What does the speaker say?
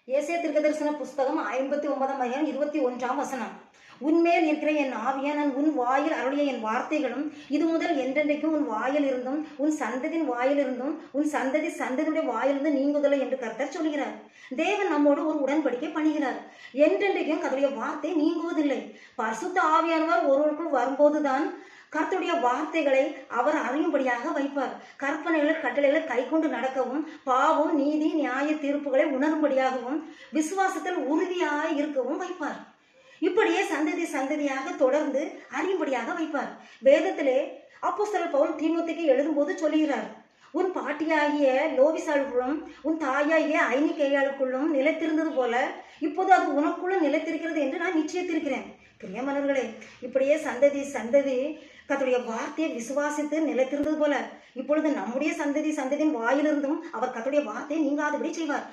ஏசாயா தீர்க்கதரிசன புஸ்தகம் 59 21 உன்மேல் இருக்கிற என் ஆவியா நான் உன் வாயில் அருளிய என் வார்த்தைகளும் இது முதல் என்றென்றைக்கும் உன் வாயில் இருந்தும் உன் சந்ததியின் வாயில் இருந்தும் உன் சந்ததியுடைய வாயிலிருந்து நீங்குதலை என்று கர்த்தர் சொல்கிறார். தேவன் நம்மோடு ஒரு உடன்படிக்கை பண்ணுகிறார். என்றென்றைக்கும் கர்த்தருடைய வார்த்தை நீங்குவதில்லை. பரிசுத்த ஆவியானவர் ஒருவருக்குள் வரும்போதுதான் கர்த்தருடைய வார்த்தைகளை அவர் அறியும்படியாக வைப்பார். கற்பனைகள் கட்டளைகளை கை கொண்டு நடக்கவும் பாவம் நீதி நியாய தீர்ப்புகளை உணரும்படியாகவும் விசுவாசத்தில் உறுதியாக இருக்கவும் வைப்பார். இப்படியே சந்ததியாக தொடர்ந்து அறியும்படியாக வைப்பார். வேதத்திலே அப்போஸ்தலர் பவுல் தீமோத்தேயுக்கு எழுதும்போது சொல்லுகிறார், உன் பாட்டியாகிய லோவிசாளுக்குள்ளும் உன் தாயாகிய ஐனிகேயாளுக்குள்ளும் நிலைத்திருந்தது போல இப்போது அது உனக்குள்ளும் நிலைத்திருக்கிறது என்று நான் நிச்சயித்திருக்கிறேன். பிரியமானவர்களே, இப்படியே சந்ததி கர்த்தருடைய வார்த்தையை விசுவாசித்து நிலைத்திருந்தது போல இப்பொழுது நம்முடைய சந்ததியின் வாயிலிருந்தும் அவர் கர்த்தருடைய வார்த்தையை நீங்காதபடி செய்வார்.